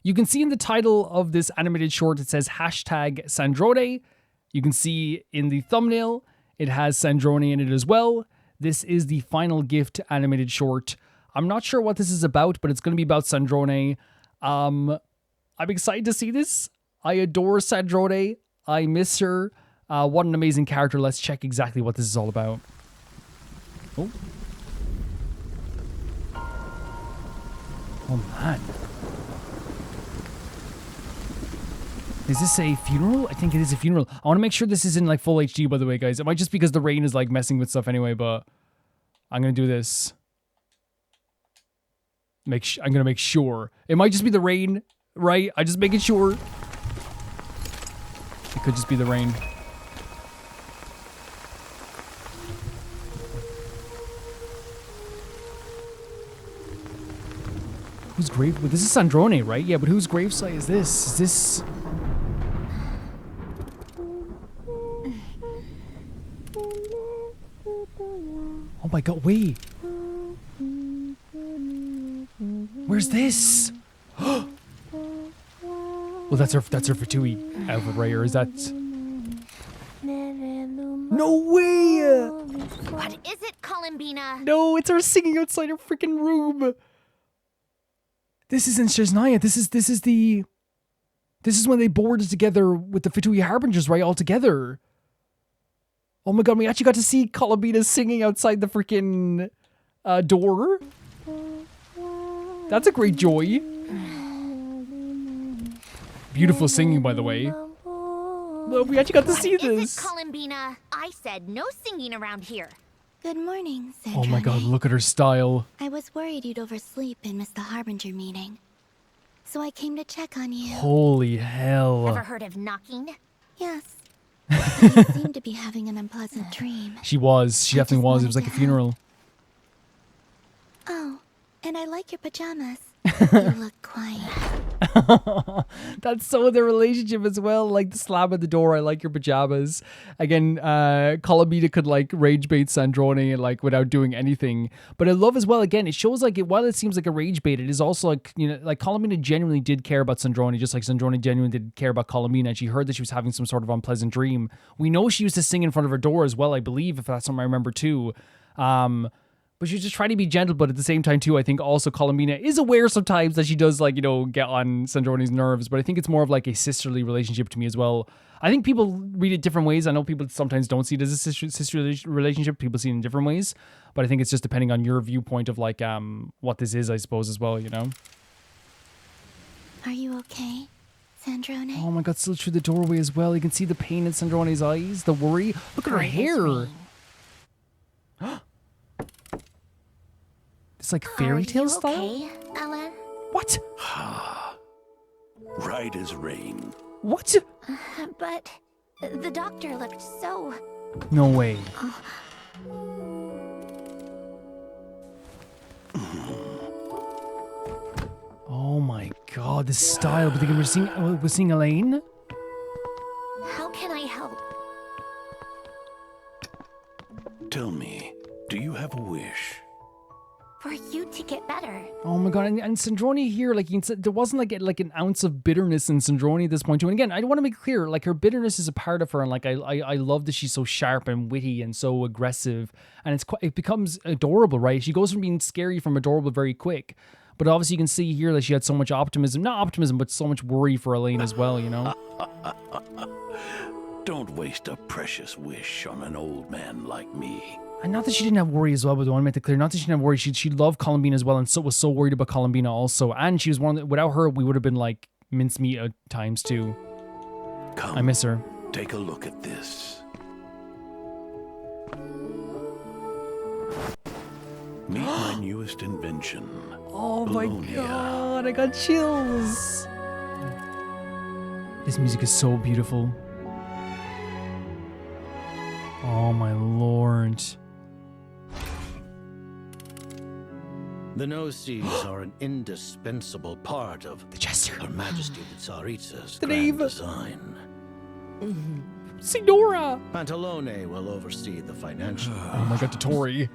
You can see in the title of this animated short, it says #Sandrone. You can see in the thumbnail, it has Sandrone in it as well. This is the final gift animated short. I'm not sure what this is about, but it's going to be about Sandrone. I'm excited to see this. I adore Sandrone. I miss her. What an amazing character. Let's check exactly what this is all about. Oh. Oh, man. Is this a funeral? I think it is a funeral. I want to make sure this is in like full HD, by the way, guys. It might just because the rain is like messing with stuff anyway, but I'm going to do this. I'm going to make sure. It might just be the rain, right? I'm just making sure. It could just be the rain. Whose grave? Well, this is Sandrone, right? Yeah, but whose gravesite is this? Is this... Oh my god, wait. Where's this? Well, that's her Fatui outfit, right? Or is that... No way! What is it, Columbina? No, it's her singing outside her freaking room. This isn't Shaznia. This is when they boarded together with the Fatui Harbingers, right? All together. Oh my god, we actually got to see Columbina singing outside the freaking door. That's a great joy. Beautiful singing, by the way. Look, we actually got to see this. What is it, Columbina? I said no singing around here. Good morning, Sandrone. Oh my god, look at her style. I was worried you'd oversleep and miss the Harbinger meeting. So I came to check on you. Holy hell. Ever heard of knocking? Yes. You seem to be having an unpleasant dream. She was. She definitely was. It was like a funeral. Oh, and I like your pajamas. You look quiet. That's so their relationship as well. Like the slam at the door, I like your pajamas. Again, Columbina could like rage bait Sandrone like without doing anything. But I love as well, again, it shows like while it seems like a rage bait, it is also like, you know, like Columbina genuinely did care about Sandrone, just like Sandrone genuinely did care about Columbina, and she heard that she was having some sort of unpleasant dream. We know she used to sing in front of her door as well, I believe, if that's something I remember too. But she's just trying to be gentle, but at the same time, too, I think also Columbina is aware sometimes that she does, like, you know, get on Sandrone's nerves. But I think it's more of like a sisterly relationship to me as well. I think people read it different ways. I know people sometimes don't see it as a sisterly relationship. People see it in different ways. But I think it's just depending on your viewpoint of, like, what this is, I suppose, as well, you know? Are you okay, Sandrone? Oh my god, still through the doorway as well. You can see the pain in Sandrone's eyes, the worry. Look at her hair. It's like fairy tale style? Okay, Ellen? What? Right as rain. What? But the doctor looked so... No way. Oh my god, this style. But we're seeing Elaine? How can I help? Tell me, do you have a wish? For you to get better. Oh my god, and Sandrone here, like, you can say, there wasn't like an ounce of bitterness in Sandrone at this point too. And again, I want to make clear, like, her bitterness is a part of her, and like I love that she's so sharp and witty and so aggressive, and it becomes adorable, right? She goes from being scary from adorable very quick. But obviously you can see here that she had so much optimism, not optimism, but so much worry for Elaine as well, you know? Don't waste a precious wish on an old man like me. And not that she didn't have worry as well, but I want to make it clear, not that she didn't have worry, she loved Columbina as well, and so was so worried about Columbina also. And she was one of the, without her, we would have been like mincemeat at times too. Come, I miss her. Take a look at this. Meet my newest invention. Oh my Bologna. god, I got chills. This music is so beautiful. Oh my lord. The nose-seeds are an indispensable part of The Jester. Her Majesty the Tsaritsa's The grand name. design. Signora! Pantalone will oversee the financial. Oh my god, Tori.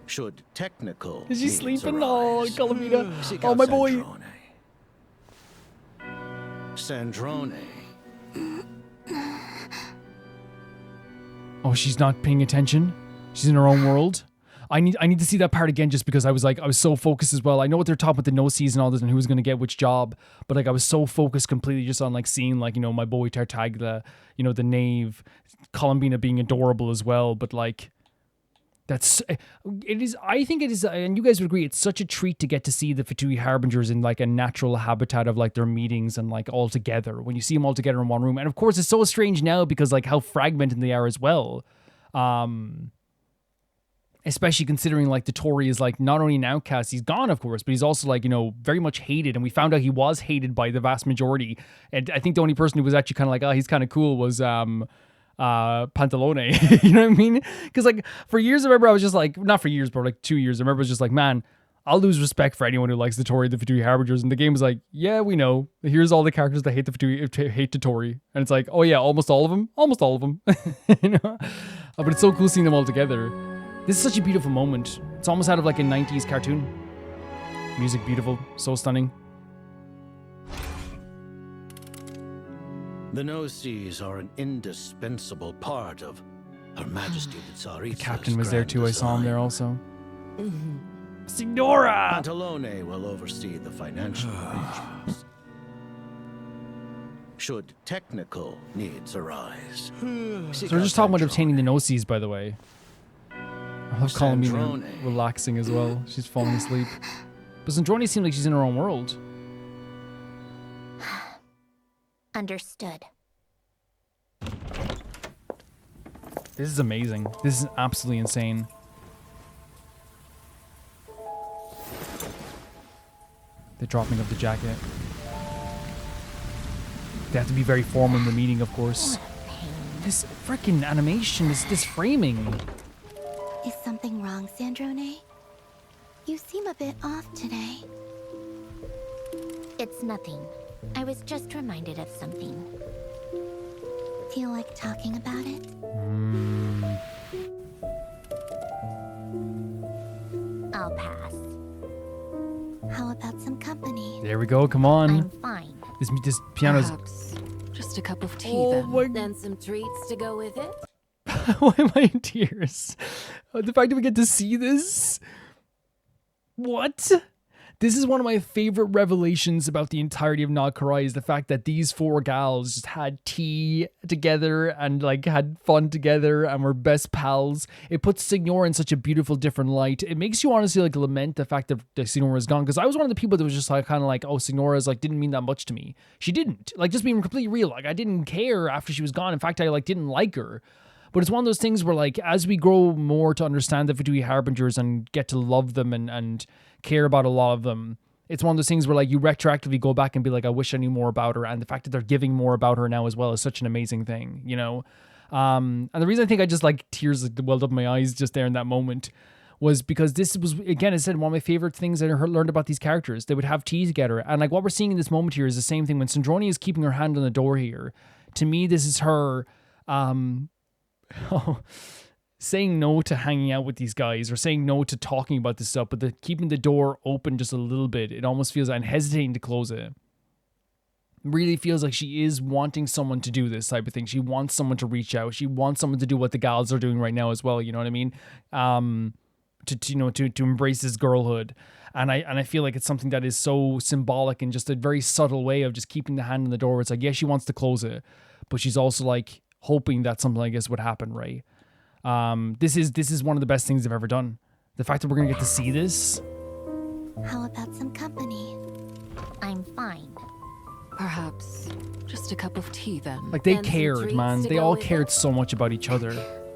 Should technical Is she needs sleeping? Oh, arise, Columbina. seek Oh, out my boy. Sandrone. Sandrone. Oh, she's not paying attention. She's in her own world. I need to see that part again just because I was so focused as well. I know what they're talking about, the no season and all this and who's going to get which job, but like I was so focused completely just on like seeing like, you know, my boy Tartaglia, you know, the knave, Columbina being adorable as well, but like I think it is, and you guys would agree, it's such a treat to get to see the Fatui Harbingers in like a natural habitat of like their meetings and like all together, when you see them all together in one room. And of course it's so strange now because like how fragmented they are as well. Especially considering like the Tory is like not only an outcast, he's gone of course, but he's also like, you know, very much hated. And we found out he was hated by the vast majority. And I think the only person who was actually kind of like, oh, he's kind of cool was Pantalone. You know what I mean? Because like for years I remember I was just like, not for years, but like 2 years, I remember I was just like, man, I'll lose respect for anyone who likes the Tory, the Fatui Harbingers. And the game was like, yeah, we know. Here's all the characters that hate the Tory. And it's like, oh yeah, almost all of them. You know? But it's so cool seeing them all together. This is such a beautiful moment. It's almost out of like a 90s cartoon. Music beautiful, so stunning. The no-seas are an indispensable part of Her Majesty the Tsaritsa's The captain was there grand too, I saw him there design. also. Signora! Pantalone will oversee the financial arrangements. Should technical needs arise. So we're just talking about obtaining the no-seas, by the way. I love Columbina Sandrone. relaxing as well. She's falling asleep. But Sandrone seems like she's in her own world. Understood. This is amazing. This is absolutely insane. The dropping of the jacket. They have to be very formal in the meeting, of course. This freaking animation, this framing. Is something wrong, Sandrone? You seem a bit off today. It's nothing. I was just reminded of something. Feel like talking about it? I'll pass. How about some company? There we go, come on. I'm fine. This piano's... Perhaps just a cup of tea Oh my... then some treats to go with it. Why am I in tears? The fact that we get to see this? What? This is one of my favorite revelations about the entirety of Nagkarai, is the fact that these four gals just had tea together and like had fun together and were best pals. It puts Signora in such a beautiful different light. It makes you honestly like lament the fact that Signora is gone, because I was one of the people that was just like kind of like, oh, Signora's like didn't mean that much to me. She didn't. Like, just being completely real. Like, I didn't care after she was gone. In fact, I like didn't like her. But it's one of those things where, like, as we grow more to understand the Fatui Harbingers and get to love them and care about a lot of them, it's one of those things where, like, you retroactively go back and be like, I wish I knew more about her. And the fact that they're giving more about her now as well is such an amazing thing, you know? And the reason I think I just, like, tears welled up in my eyes just there in that moment was because this was, again, I said, one of my favorite things I learned about these characters. They would have tea together. And, like, what we're seeing in this moment here is the same thing. When Sandrone is keeping her hand on the door here, to me, this is her... saying no to hanging out with these guys or saying no to talking about this stuff, but keeping the door open just a little bit. It almost feels, and hesitating to close it. Really feels like she is wanting someone to do this type of thing. She wants someone to reach out. She wants someone to do what the gals are doing right now as well. You know what I mean? To embrace this girlhood. And I feel like it's something that is so symbolic and just a very subtle way of just keeping the hand on the door. It's like, yes, she wants to close it, but she's also like hoping that something like this would happen, right? This is one of the best things they've ever done. The fact that we're gonna get to see this. How about some company? I'm fine. Perhaps just a cup of tea then. Like, they and some cared, treats man. to They go all with cared it. so much about each other.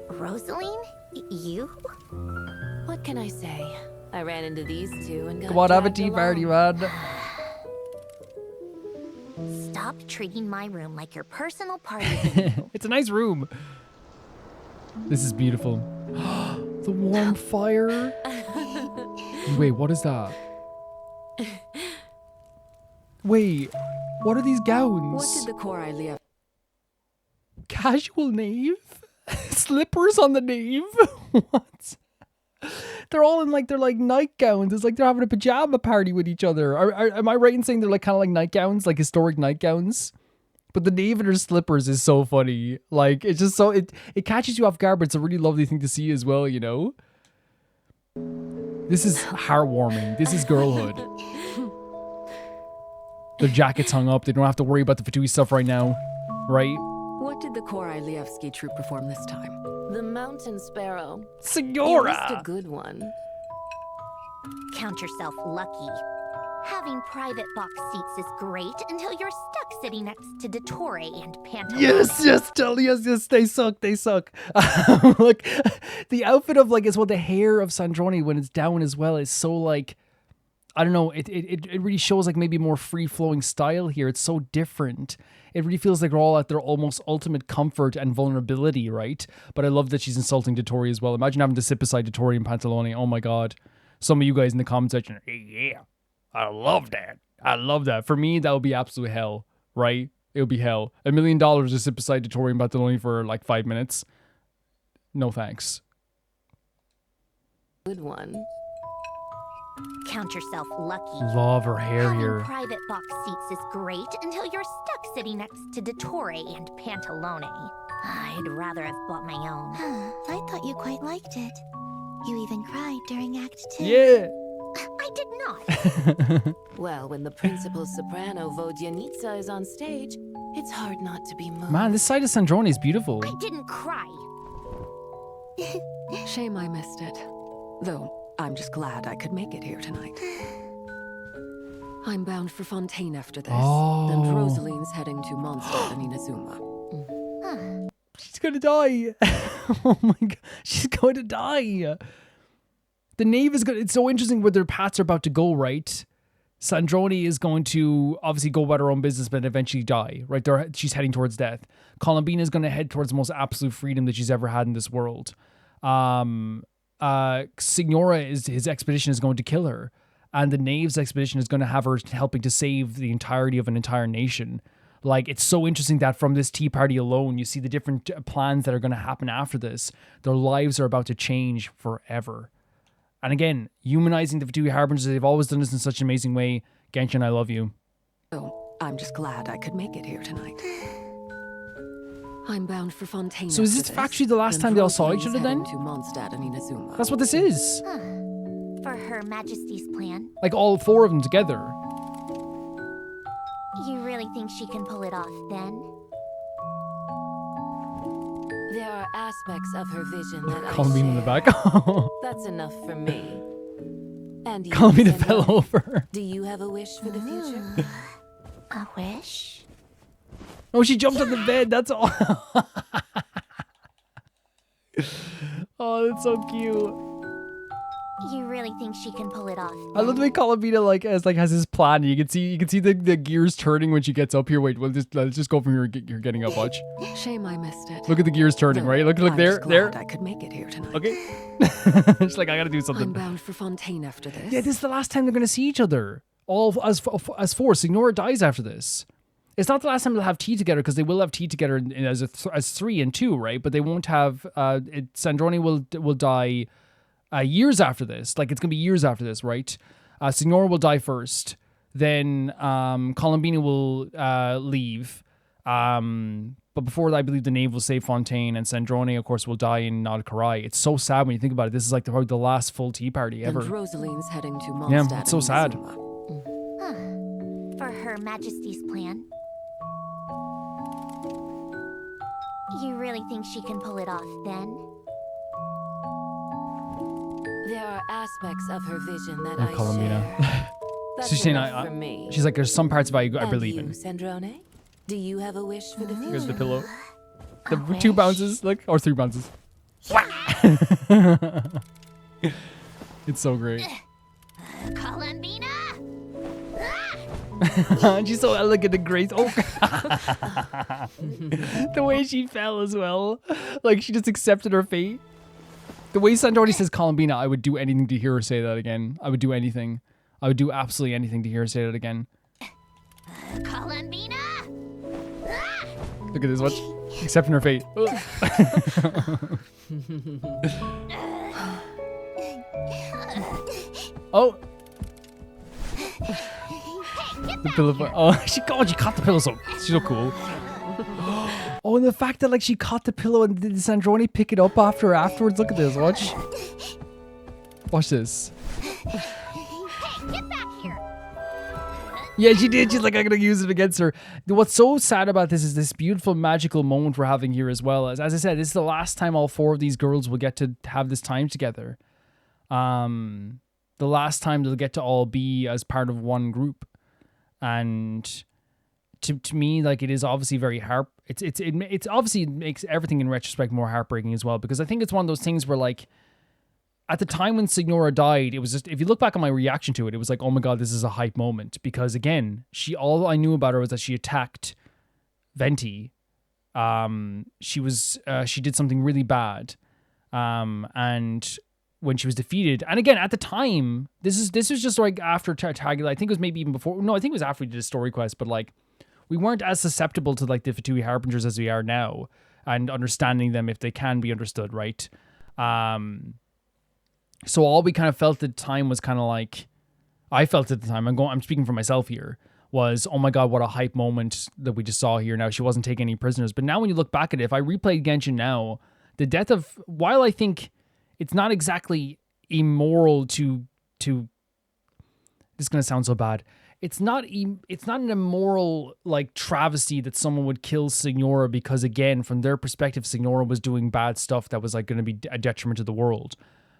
Rosaline? You? What can I say? I ran into these two and got Come on, have a dragged tea along. party, man. Stop treating my room like your personal party. It's a nice room. This is beautiful. The warm fire. Wait, what is that? Wait, what are these gowns? What did the Korai Lia Casual knave? Slippers on the knave? What? they're all in like, they're like nightgowns. It's like they're having a pajama party with each other. Am I right in saying they're like kind of like nightgowns, like historic nightgowns? But the knave in her slippers is so funny. Like, it's just so, it catches you off guard, but it's a really lovely thing to see as well, you know? This is heartwarming. This is girlhood. Their jackets hung up. They don't have to worry about the Fatui stuff right now. Right? What did the Korylevsky troupe perform this time? The mountain sparrow. You Signora! missed a good one. Count yourself lucky. Having private box seats is great until you're stuck sitting next to Dottore and Pantalone. Yes, they suck. Like, the outfit of, like, as well, the hair of Sandrone when it's down as well is so, like, I don't know, it really shows, like, maybe more free-flowing style here. It's so different. It really feels like they're all at their almost ultimate comfort and vulnerability, right? But I love that she's insulting Dottore as well. Imagine having to sit beside Dottore and Pantalone. Oh, my God. Some of you guys in the comment section are, yeah. I love that. For me, that would be absolute hell, right? It would be hell. $1 million to sit beside Dottore and Pantalone for like 5 minutes. No thanks. Good one. Count yourself lucky. Love her hair Having here. private box seats is great until you're stuck sitting next to Dottore and Pantalone. I'd rather have bought my own. I thought you quite liked it. You even cried during Act 2. Yeah. I did not. Well, when the principal soprano Vodyanitsa is on stage, it's hard not to be moved. Man, this side of Sandrone is beautiful. I didn't cry. Shame I missed it. Though, I'm just glad I could make it here tonight. I'm bound for Fontaine after this. Oh. And Rosaline's heading to Mondstadt and Inazuma. She's gonna die. Oh my God. She's going to die. The knave is good. It's so interesting where their paths are about to go, right? Sandrone is going to obviously go about her own business, but eventually die, right? She's heading towards death. Columbina is going to head towards the most absolute freedom that she's ever had in this world. Signora his expedition is going to kill her. And the knave's expedition is going to have her helping to save the entirety of an entire nation. Like, it's so interesting that from this tea party alone, you see the different plans that are going to happen after this. Their lives are about to change forever. And again, humanizing the Fatui Harbingers, they've always done this in such an amazing way. Genshin, I love you. Oh, I'm just glad I could make it here tonight. I'm bound for Fontaine. So is after this factually the last and time they all saw Rosaline's each other then? heading to Mondstadt and Inazuma. That's what this is. For Her Majesty's plan. Like all 4 of them together. You really think she can pull it off then? There are aspects of her vision that I Columbina share. in the back. That's enough for me. And you, Columbina Sandrone, fell over. Do you have a wish for the future? A wish? Oh, she jumped on the bed. That's all. Oh, that's so cute. You really think she can pull it off then? I love the way Columbina has his plan. You can see the gears turning when she gets up here. Wait, let's just go from here. You're getting up. Watch. Shame I missed it. Look at the gears turning, Though, right? Look I'm there, just there. glad I could make it here tonight. Okay. She's like, I gotta do I'm something. bound for Fontaine after this. Yeah, this is the last time they're gonna see each other. All as 4. Signora dies after this. It's not the last time they'll have tea together, because they will have tea together as 3 and 2, right? But they won't have. Sandrone will die years after this. Like, it's gonna be years after this, right? Signora will die first. Then Columbina will leave. But before that, I believe the knave will save Fontaine, and Sandrone, of course, will die in Nod Karai. It's so sad when you think about it. This is like probably the last full tea party ever. And Rosaline's heading to Mondstadt. Yeah, it's so and sad. Inazuma. For Her Majesty's plan. You really think she can pull it off then? There are aspects of her vision that Oh, I Columbina. share. That's She's saying, enough for me. she's like, there's some parts of I And believe you, in. Sandrone? Do you have a wish for the future? Here's the pillow. A The 2 wish? bounces, look, or 3 bounces. It's so great. Columbina! She's so elegant and great. Oh, the way she fell as well. Like, she just accepted her fate. The way Sandrone says Columbina, I would do anything to hear her say that again. I would do anything. I would do absolutely anything to hear her say that again. Columbina! Look at this, watch. Accepting her fate. Oh. The pillow fight. Oh, she caught the pillow, so she's so cool. Oh, and the fact that like she caught the pillow and did Sandrone pick it up afterwards. Look at this. Watch this. Get back here. Yeah, she did. She's like, I'm going to use it against her. What's so sad about this is this beautiful magical moment we're having here as well. As I said, this is the last time all 4 of these girls will get to have this time together. The last time they'll get to all be as part of one group. And to me, like, it is obviously very it's obviously makes everything in retrospect more heartbreaking as well, because I think it's one of those things where, like, at the time when Signora died, it was just, if you look back on my reaction to it, it was like, oh my god, this is a hype moment, because again, all I knew about her was that she attacked Venti. She did something really bad, and when she was defeated, and again at the time, this was just like after Tartaglia. I think it was maybe even before. No, I think it was after we did a story quest, but like, we weren't as susceptible to like the Fatui Harbingers as we are now, and understanding them if they can be understood, right? So all we kind of felt at the time was kind of like, I felt at the time, I'm speaking for myself here, was, oh my god, what a hype moment that we just saw here. Now, she wasn't taking any prisoners, but now when you look back at it, if I replayed Genshin now, the death of, while I think it's not exactly immoral to this is going to sound so bad, it's not an immoral like travesty that someone would kill Signora, because again, from their perspective, Signora was doing bad stuff that was like going to be a detriment to the world,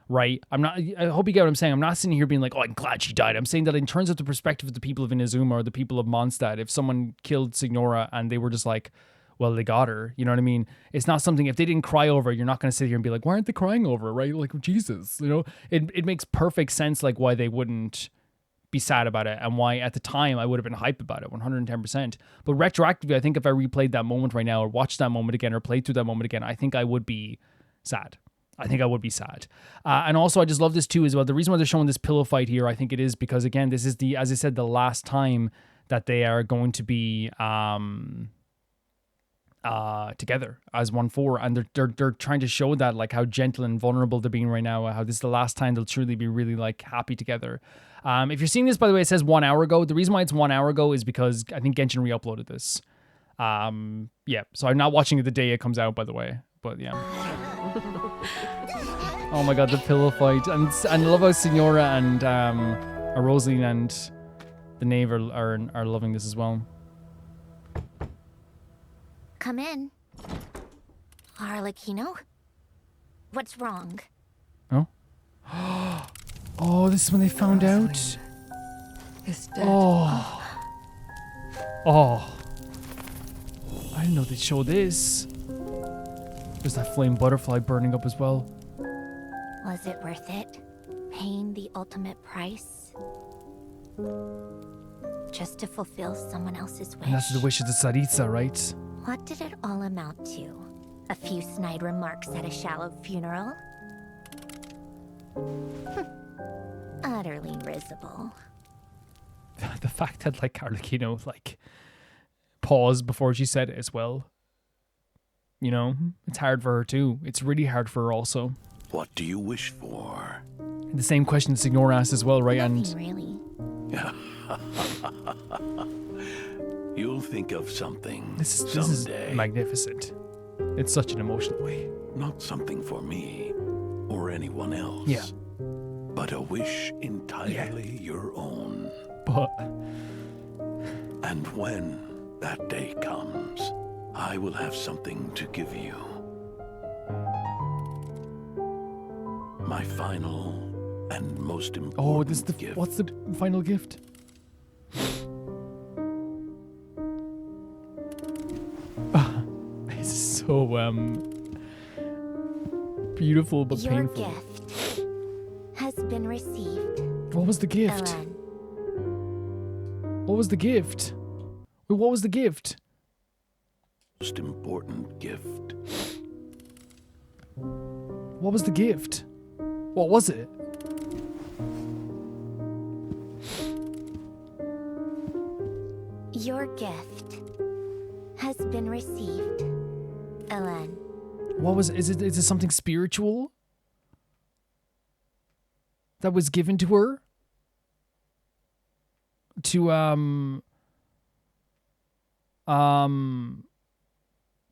right? I hope you get what I'm saying. I'm not sitting here being like, oh, I'm glad she died. I'm saying that in terms of the perspective of the people of Inazuma or the people of Mondstadt, if someone killed Signora and they were just like, well, they got her, you know what I mean? It's not something, if they didn't cry over it, you're not going to sit here and be like, why aren't they crying over it, right? Like, Jesus, you know? It makes perfect sense, like, why they wouldn't be sad about it, and why at the time I would have been hyped about it 110%. But retroactively, I think if I replayed that moment right now, or watched that moment again, or played through that moment again, I think I would be sad. And also, I just love this too as well. The reason why they're showing this pillow fight here, I think it is because, again, this is as I said, the last time that they are going to be together as 1-4, and they're trying to show that, like, how gentle and vulnerable they're being right now, how this is the last time they'll truly be really like happy together. If you're seeing this, by the way, it says 1 hour ago. The reason why it's 1 hour ago is because I think Genshin re-uploaded this. Yeah, so I'm not watching it the day it comes out, by the way, but yeah. Oh my god, the pillow fight, and I love how Signora and Rosaline and the knave are loving this as well. Come in. Arlecchino? What's wrong? Oh? Oh, this is when they found out? Is dead. Oh. Oh. I didn't know they'd show this. There's that flame butterfly burning up as well. Was it worth it? Paying the ultimate price? Just to fulfill someone else's wish? And that's the wish of the Tsaritsa, right? What did it all amount to? A few snide remarks at a shallow funeral? Utterly risible. The fact that, like, Arlecchino, like, paused before she said it as well. You know, it's hard for her too. It's really hard for her also. What do you wish for? The same question Signora asked as well, right? Nothing really. You'll think of something This is someday. magnificent. It's such an emotional way. Not something for me or anyone else. Yeah. But a wish entirely your own. But And when that day comes, I will have something to give you. My final and most important gift. What's the final gift? It's so beautiful but Your painful. gift has been received. What was the gift? Ellen. What was the gift? Wait, what was the gift? Most important gift. What was the gift? What was it? Your gift has been received, Ellen. What was? Is it something spiritual that was given to her?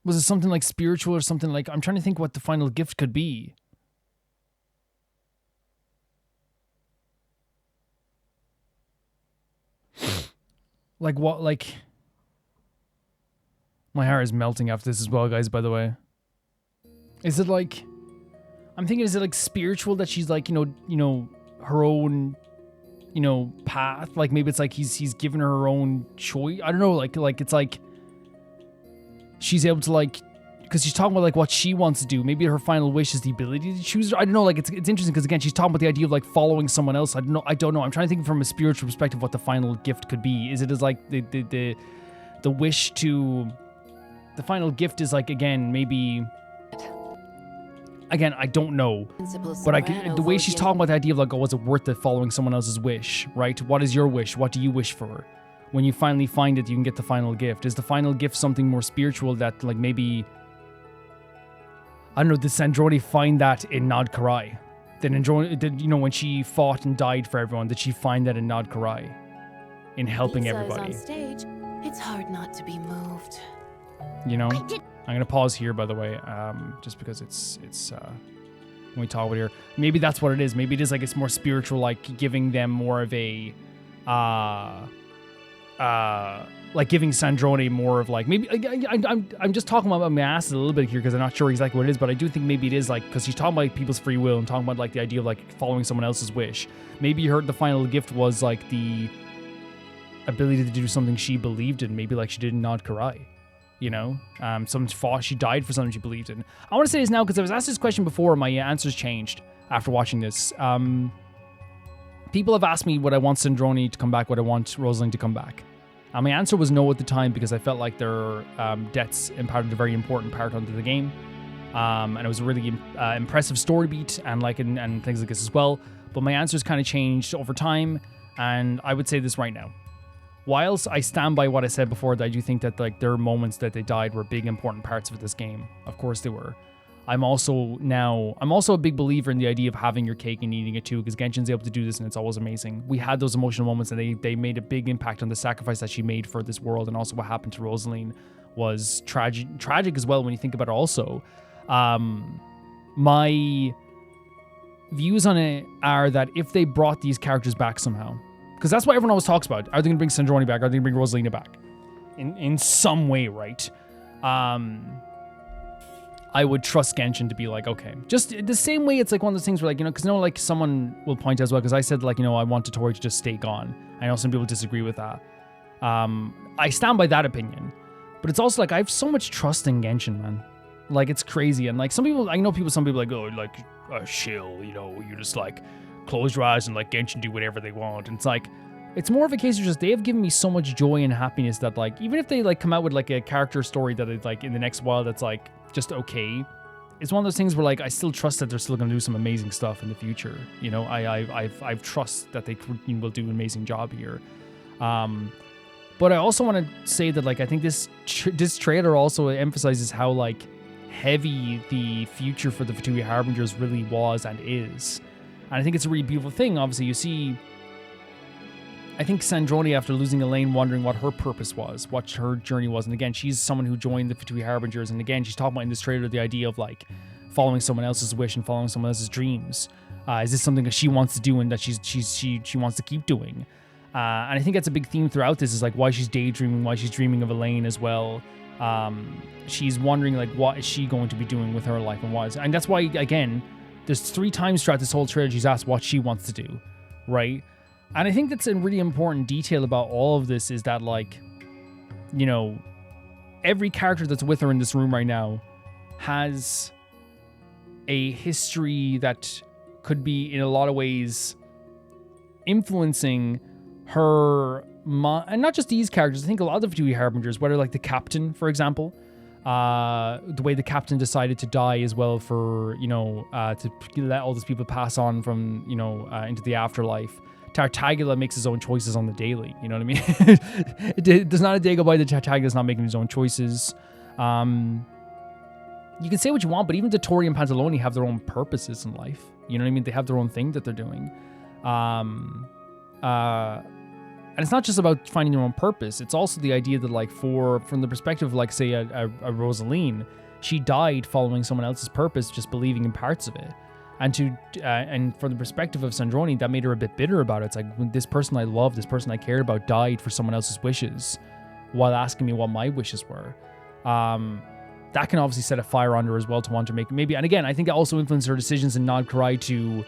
was it something like spiritual or something like, I'm trying to think what the final gift could be. Like what, like, my heart is melting after this as well, guys, by the way. Is it like, I'm thinking, is it like spiritual that she's like, you know, her own, path? Like maybe it's like he's given her own choice. I don't know, like it's like she's able to like, because she's talking about like what she wants to do. Maybe her final wish is the ability to choose. I don't know, like it's interesting because again, she's talking about the idea of like following someone else. I don't know. I'm trying to think from a spiritual perspective what the final gift could be. Is it as like the wish to, the final gift is like, again, maybe, again, I don't know, but the way she's talking about the idea of like, oh, was it worth it following someone else's wish, right? What is your wish? What do you wish for? When you finally find it, you can get the final gift. Is the final gift something more spiritual that like maybe, I don't know, did Sandrone find that in Nod Karai? Did when she fought and died for everyone, did she find that in Nod Karai? In helping everybody? On stage, it's hard not to be moved. You know? I'm gonna pause here, by the way, just because it's when we talk about here. Maybe that's what it is. Maybe it is like it's more spiritual, like giving them more of a like giving Sandrone more of like, maybe I'm just talking about my ass a little bit here because I'm not sure exactly what it is, but I do think maybe it is like, because she's talking about people's free will and talking about like the idea of like following someone else's wish. Maybe the final gift was like the ability to do something she believed in, maybe like she did in Nod Karai. She died for something she believed in. I want to say this now because I was asked this question before. My answers changed after watching this. People have asked me would I want Sandrone to come back, would I want Rosaline to come back. And my answer was no at the time because I felt like their deaths imparted a very important part onto the game. And it was a really impressive story beat and things like this as well. But my answers kind of changed over time, and I would say this right now. Whilst I stand by what I said before, that I do think that like their moments that they died were big important parts of this game. Of course they were. I'm also a big believer in the idea of having your cake and eating it too, because Genshin's able to do this and it's always amazing. We had those emotional moments and they made a big impact on the sacrifice that she made for this world, and also what happened to Rosaline was tragic as well when you think about it also. My views on it are that if they brought these characters back somehow, because that's what everyone always talks about. Are they going to bring Sandrone back? Are they going to bring Rosalina back? In some way, right? I would trust Genshin to be like, okay. Just the same way it's like one of those things where like, because like someone will point out as well, because I said like, I want Totori to just stay gone. I know some people disagree with that. I stand by that opinion. But it's also like, I have so much trust in Genshin, man. Like, it's crazy. And like some people like, oh, like a shill, you just like close your eyes and like Genshin do whatever they want. And it's like, it's more of a case of just, they have given me so much joy and happiness that like, even if they like come out with like a character story that is like in the next while that's like just okay, it's one of those things where like I still trust that they're still going to do some amazing stuff in the future. I've trust that they will do an amazing job here. But I also want to say that like I think this trailer also emphasizes how like heavy the future for the Fatui Harbingers really was and is. And I think it's a really beautiful thing. Obviously, you see, I think Sandrone, after losing Elaine, wondering what her purpose was, what her journey was. And again, she's someone who joined the Fatui Harbingers. And again, she's talking about in this trailer the idea of like following someone else's wish and following someone else's dreams. Is this something that she wants to do and that she wants to keep doing? And I think that's a big theme throughout this, is like why she's daydreaming, why she's dreaming of Elaine as well. She's wondering like what is she going to be doing with her life and what is, and that's why again, there's 3 times throughout this whole trailer she's asked what she wants to do, right? And I think that's a really important detail about all of this, is that like, every character that's with her in this room right now has a history that could be in a lot of ways influencing her, and not just these characters. I think a lot of the Fatui Harbingers, whether like the captain, for example, the way the captain decided to die as well for, to let all these people pass on from, into the afterlife. Tartagula makes his own choices on the daily, you know what I mean? There's not a day go by that Tartagula's not making his own choices. You can say what you want, but even Totori and Pantalone have their own purposes in life. You know what I mean? They have their own thing that they're doing. And it's not just about finding your own purpose. It's also the idea that, like, from the perspective of, like, say, a Rosaline, she died following someone else's purpose, just believing in parts of it. And from the perspective of Sandrone, that made her a bit bitter about it. It's like, when this person I loved, this person I cared about, died for someone else's wishes, while asking me what my wishes were. That can obviously set a fire under her as well, to want to make maybe. And again, I think that also influenced her decisions in Nod Karai to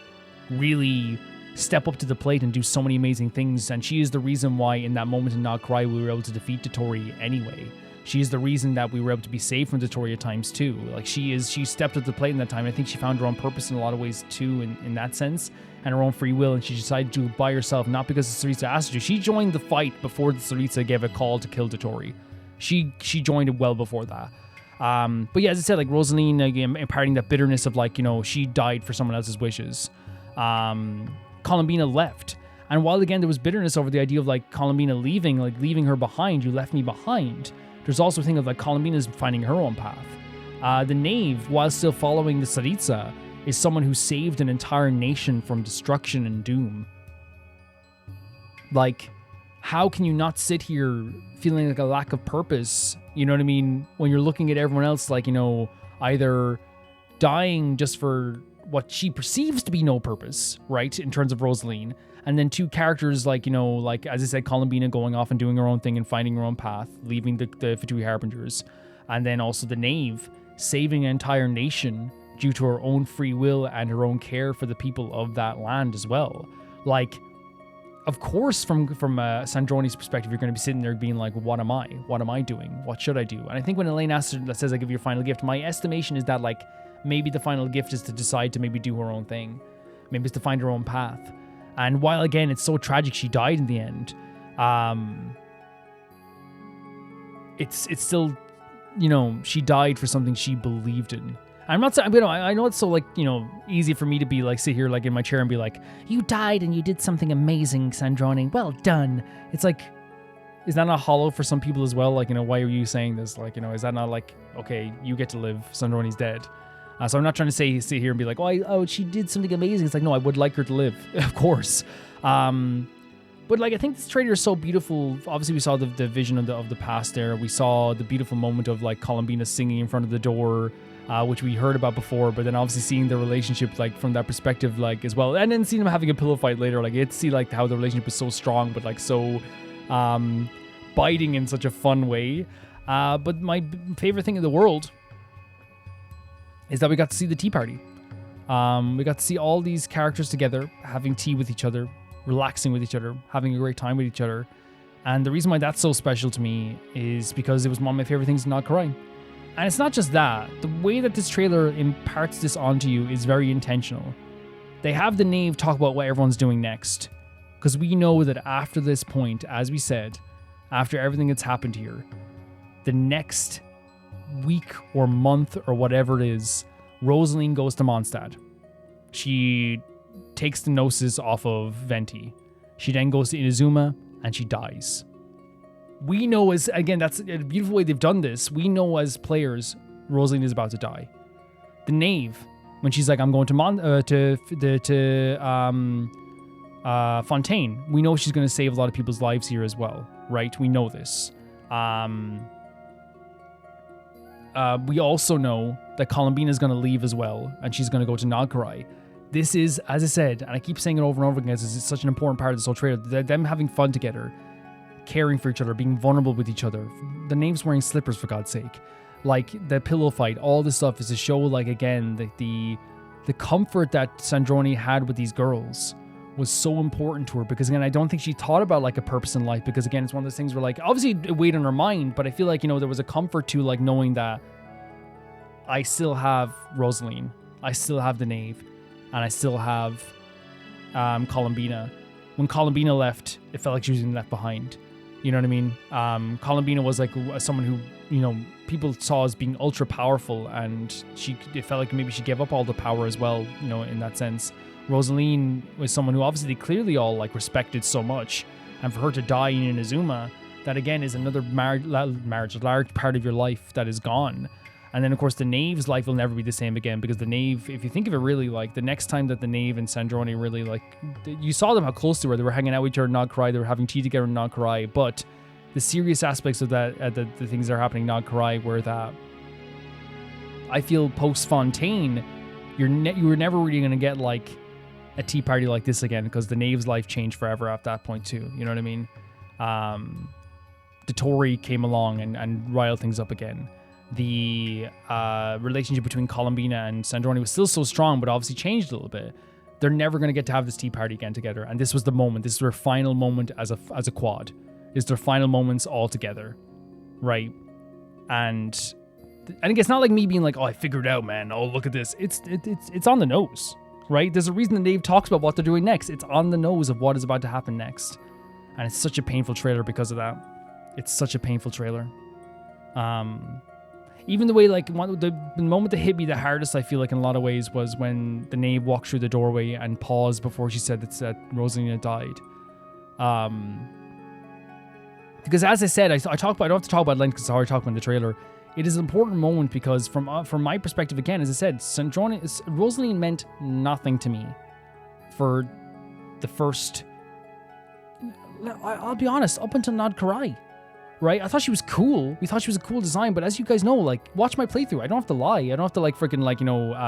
really step up to the plate and do so many amazing things. And she is the reason why in that moment in Nod Karai we were able to defeat Dotori anyway. She is the reason that we were able to be saved from Dotori at times too. Like, she stepped up to the plate in that time. I think she found her own purpose in a lot of ways too, in that sense, and her own free will. And she decided to do it by herself, not because the Tsaritsa asked her to. She joined the fight before the Tsaritsa gave a call to kill Dotori. She joined it well before that. But yeah, as I said, like, Rosaline, again, imparting that bitterness of, like, you know, she died for someone else's wishes. Columbina left. And while, again, there was bitterness over the idea of, like, Columbina leaving her behind, you left me behind, there's also a thing of, like, Columbina's finding her own path. The Knave, while still following the Tsaritsa, is someone who saved an entire nation from destruction and doom. Like, how can you not sit here feeling like a lack of purpose, you know what I mean, when you're looking at everyone else, like, you know, either dying just for what she perceives to be no purpose, right, in terms of Rosaline, and then two characters like, you know, like, as I said, Columbina going off and doing her own thing and finding her own path, leaving the Fatui Harbingers, and then also the Knave saving an entire nation due to her own free will and her own care for the people of that land as well. Like, of course, from Sandrone's perspective, you're going to be sitting there being like, what am I? What am I doing? What should I do? And I think when Elaine asks her, that says, I give you your final gift, my estimation is that, like, maybe the final gift is to decide to maybe do her own thing. Maybe it's to find her own path. And while, again, it's so tragic she died in the end, it's still, you know, she died for something she believed in. I'm not saying, you know, I know it's so, like, you know, easy for me to be like, sit here like in my chair and be like, you died and you did something amazing, Sandrone. Well done. It's like, is that not hollow for some people as well? Like, you know, why are you saying this? Like, you know, is that not like, okay, you get to live, Sandrone's dead. So I'm not trying to sit here and be like, oh, she did something amazing. It's like, no, I would like her to live, of course. But, like, I think this trailer is so beautiful. Obviously, we saw the vision of the past there. We saw the beautiful moment of, like, Columbina singing in front of the door, which we heard about before, but then obviously seeing their relationship, like, from that perspective, like, as well. And then seeing them having a pillow fight later, like, you get to see, like, how the relationship was so strong, but, like, so biting in such a fun way. But my favorite thing in the world is that we got to see the tea party. We got to see all these characters together, having tea with each other, relaxing with each other, having a great time with each other. And the reason why that's so special to me is because it was one of my favorite things in Nod Karai. And it's not just that. The way that this trailer imparts this onto you is very intentional. They have the Knave talk about what everyone's doing next. Because we know that after this point, as we said, after everything that's happened here, the next week or month or whatever it is, Rosaline goes to Mondstadt. She takes the Gnosis off of Venti. She then goes to Inazuma and she dies. We know, as again, that's a beautiful way they've done this. We know as players, Rosaline is about to die. The Knave, when she's like, I'm going to Fontaine, we know she's going to save a lot of people's lives here as well, right? We know this. We also know that Columbina is going to leave as well, and she's going to go to Nod Karai. This is, as I said, and I keep saying it over and over again, it's such an important part of this whole trailer, them having fun together, caring for each other, being vulnerable with each other. The Knave's wearing slippers, for God's sake. Like, the pillow fight, all this stuff is to show, like, again, the comfort that Sandrone had with these girls was so important to her, because, again, I don't think she thought about, like, a purpose in life, because, again, it's one of those things where, like, obviously it weighed on her mind, but I feel like, you know, there was a comfort to, like, knowing that I still have Rosaline, I still have the Knave, and I still have Columbina. When Columbina left, it felt like she was being left behind. You know what I mean? Columbina was like someone who, you know, people saw as being ultra powerful, and it felt like maybe she gave up all the power as well, you know, in that sense. Rosaline was someone who obviously they clearly all, like, respected so much, and for her to die in Inazuma, that again is another large part of your life that is gone. And then, of course, the Knave's life will never be the same again, because the Knave, if you think of it really, like, the next time that the Knave and Sandrone really, like, you saw them how close they were hanging out with each other in Nod Karai, they were having tea together in Nod Karai, but the serious aspects of that, the things that are happening in Nod Karai, were that I feel post-Fontaine, you were never really going to get, like, a tea party like this again, because the Knave's life changed forever at that point, too, you know what I mean? Dottore came along and riled things up again. The relationship between Columbina and Sandrone was still so strong, but obviously changed a little bit. They're never going to get to have this tea party again together, and this was the moment. This is their final moment as a quad. Is their final moments all together, right? And again, it's not like me being like, oh, I figured it out, man. Oh, look at this. It's on the nose, right? There's a reason the Knave talks about what they're doing next. It's on the nose of what is about to happen next, and it's such a painful trailer because of that. It's such a painful trailer. Even the way, like, the moment that hit me the hardest, I feel like, in a lot of ways, was when the Knave walked through the doorway and paused before she said that Rosalina died. Because, as I said, I don't have to talk about length because I already talked about in the trailer. It is an important moment because, from my perspective, again, as I said, Rosaline meant nothing to me for the first... I'll be honest, up until Nod Karai. Right? I thought she was cool. We thought she was a cool design, but as you guys know, like, watch my playthrough. I don't have to lie. I don't have to, like, freaking, like,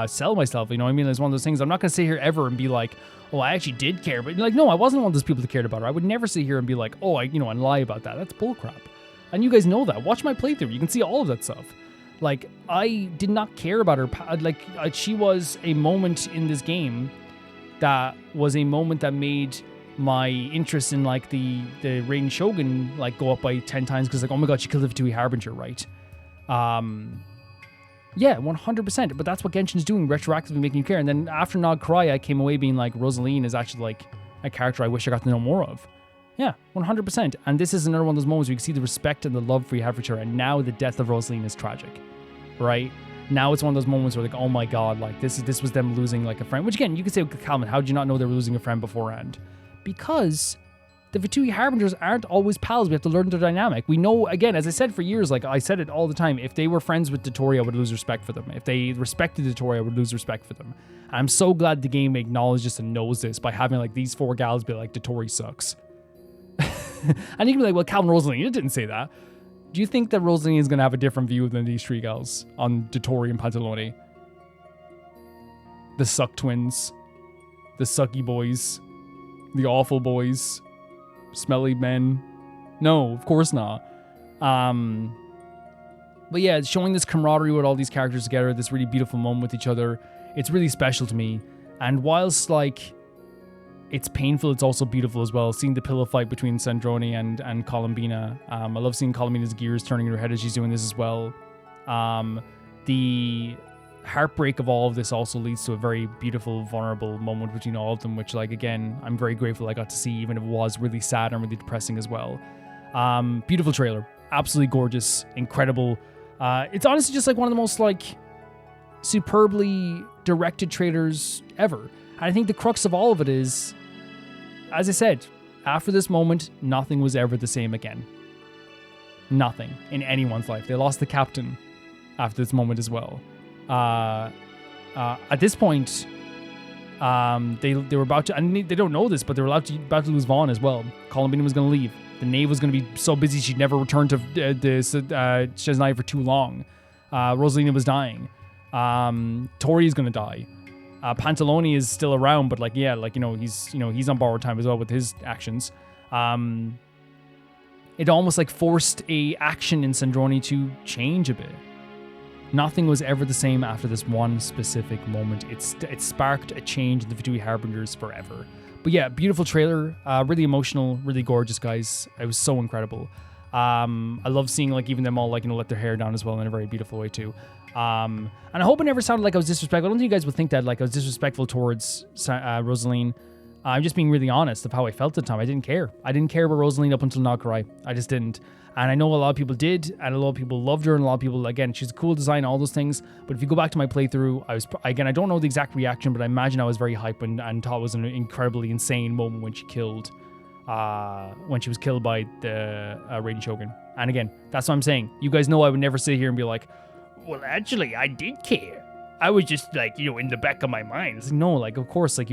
sell myself. You know what I mean? It's one of those things. I'm not going to sit here ever and be like, oh, I actually did care. But, like, no, I wasn't one of those people that cared about her. I would never sit here and be like, oh, and lie about that. That's bullcrap. And you guys know that. Watch my playthrough. You can see all of that stuff. Like, I did not care about her. Like, she was a moment in this game that was a moment that made my interest in, like, the Raiden Shogun, like, go up by 10 times, because, like, oh my god, she killed the Fatui Harbinger, right? Yeah, 100%, but that's what Genshin's doing, retroactively making you care. And then after Nod Karai, I came away being like, Rosaline is actually, like, a character I wish I got to know more of. Yeah, 100%. And this is another one of those moments where you can see the respect and the love for you have for each other, and now the death of Rosaline is tragic, right? Now it's one of those moments where, like, oh my god, like, this was them losing, like, a friend. Which, again, you could say, Calvin, how did you not know they were losing a friend beforehand? Because the Fatui Harbingers aren't always pals. We have to learn their dynamic. We know, again, as I said for years, like, I said it all the time, if they were friends with Dottore, I would lose respect for them. If they respected Dottore, I would lose respect for them. And I'm so glad the game acknowledges this and knows this by having, like, these four gals be like, Dottore sucks. And you can be like, well, Calvin Rosalina didn't say that. Do you think that Rosalina is going to have a different view than these three gals on Dottore and Pantalone? The suck twins. The sucky boys. The awful boys. Smelly men. No, of course not. But yeah, it's showing this camaraderie with all these characters together, this really beautiful moment with each other. It's really special to me. And whilst, like, it's painful, it's also beautiful as well. Seeing the pillow fight between Sandrone and Columbina. I love seeing Columbina's gears turning in her head as she's doing this as well. The heartbreak of all of this also leads to a very beautiful, vulnerable moment between all of them, which, like, again, I'm very grateful I got to see, even if it was really sad and really depressing as well. Beautiful trailer. Absolutely gorgeous. Incredible. It's honestly just, like, one of the most, like, superbly directed trailers ever. And I think the crux of all of it is, as I said, after this moment, nothing was ever the same again. Nothing in anyone's life. They lost the captain after this moment as well. At this point, they were about to, and they don't know this, but they were about to lose Vaughn as well. Columbina was going to leave. The Knave was going to be so busy she'd never return to Chesnai for too long. Rosalina was dying. Tori is going to die. Pantalone is still around, but, like, yeah, like, he's on borrowed time as well with his actions. It almost, like, forced a action in Sandrone to change a bit. Nothing was ever the same after this one specific moment. It sparked a change in the Fatui Harbingers forever. But yeah, beautiful trailer, really emotional, really gorgeous, guys. It was so incredible. I love seeing, like, even them all, like, let their hair down as well in a very beautiful way too. And I hope it never sounded like I was disrespectful. I don't think you guys would think that, like, I was disrespectful towards Rosaline. I'm just being really honest of how I felt at the time. I didn't care. I didn't care about Rosaline up until Nod Karai. I just didn't. And I know a lot of people did, and a lot of people loved her, and a lot of people, again, she's a cool design, all those things. But if you go back to my playthrough, I don't know the exact reaction, but I imagine I was very hyped and thought it was an incredibly insane moment when she was killed by the Raiden Shogun. And again, that's what I'm saying. You guys know I would never sit here and be like, well, actually, I did care. I was just like, in the back of my mind. It's like, no, like, of course, like,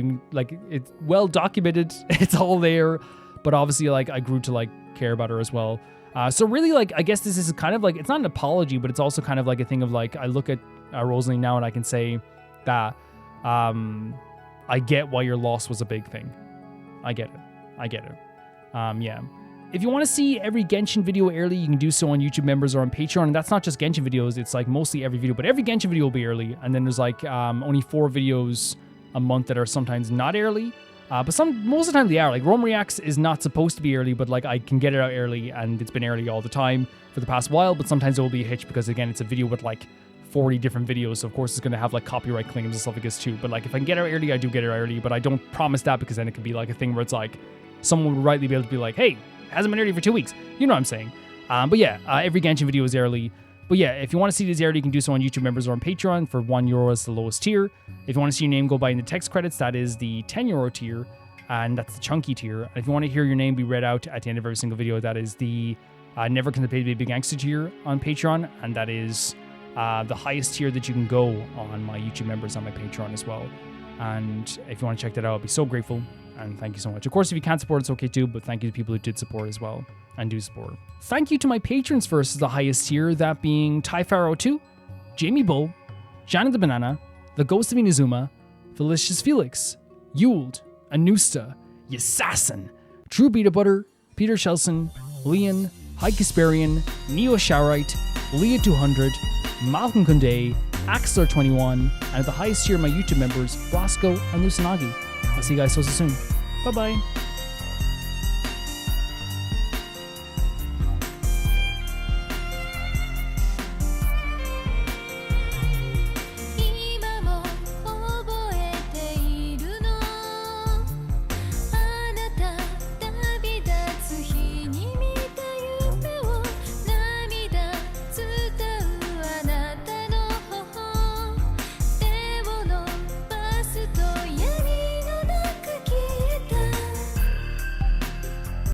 it's well documented. It's all there. But obviously, like, I grew to, like, care about her as well. So really, like, I guess this is kind of like, it's not an apology, but it's also kind of like a thing of, like, I look at Rosalie now and I can say that I get why your loss was a big thing. I get it. Yeah. If you want to see every Genshin video early, you can do so on YouTube members or on Patreon. And that's not just Genshin videos. It's like mostly every video, but every Genshin video will be early. And then there's like only 4 videos a month that are sometimes not early. But most of the time they are. Like Rome Reacts is not supposed to be early, but like I can get it out early and it's been early all the time for the past while. But sometimes it will be a hitch because again, it's a video with like 40 different videos. So of course it's going to have like copyright claims and stuff like this too. But like if I can get it out early, I do get it out early. But I don't promise that because then it could be like a thing where it's like someone would rightly be able to be like, hey, hasn't been early for 2 weeks. You know what I'm saying? But yeah, every Genshin video is early. But yeah, if you want to see these early, you can do so on YouTube members or on Patreon for €1 is the lowest tier. If you want to see your name go by in the text credits, that is the €10 tier. And that's the chunky tier. And if you want to hear your name be read out at the end of every single video, that is the Never Can Pay to Be a Big Gangster tier on Patreon. And that is the highest tier that you can go on my YouTube members on my Patreon as well. And if you want to check that out, I'll be so grateful. And thank you so much. Of course, if you can't support, it's okay too, but thank you to people who did support as well and do support. Thank you to my patrons first as the highest tier, that being Ty Pharaoh 2, Jamie Bull, Jana the Banana, The Ghost of Inazuma, Felicious Felix, Yuld, Anusta, Yassassin, True Beta Butter, Peter Shelson, Leon, High Kasparian, Neo Shaurite, Leah 200, Malcolm Kunde, Axler 21, and at the highest tier of my YouTube members, Roscoe and Lucinagi. I'll see you guys so soon. Bye-bye.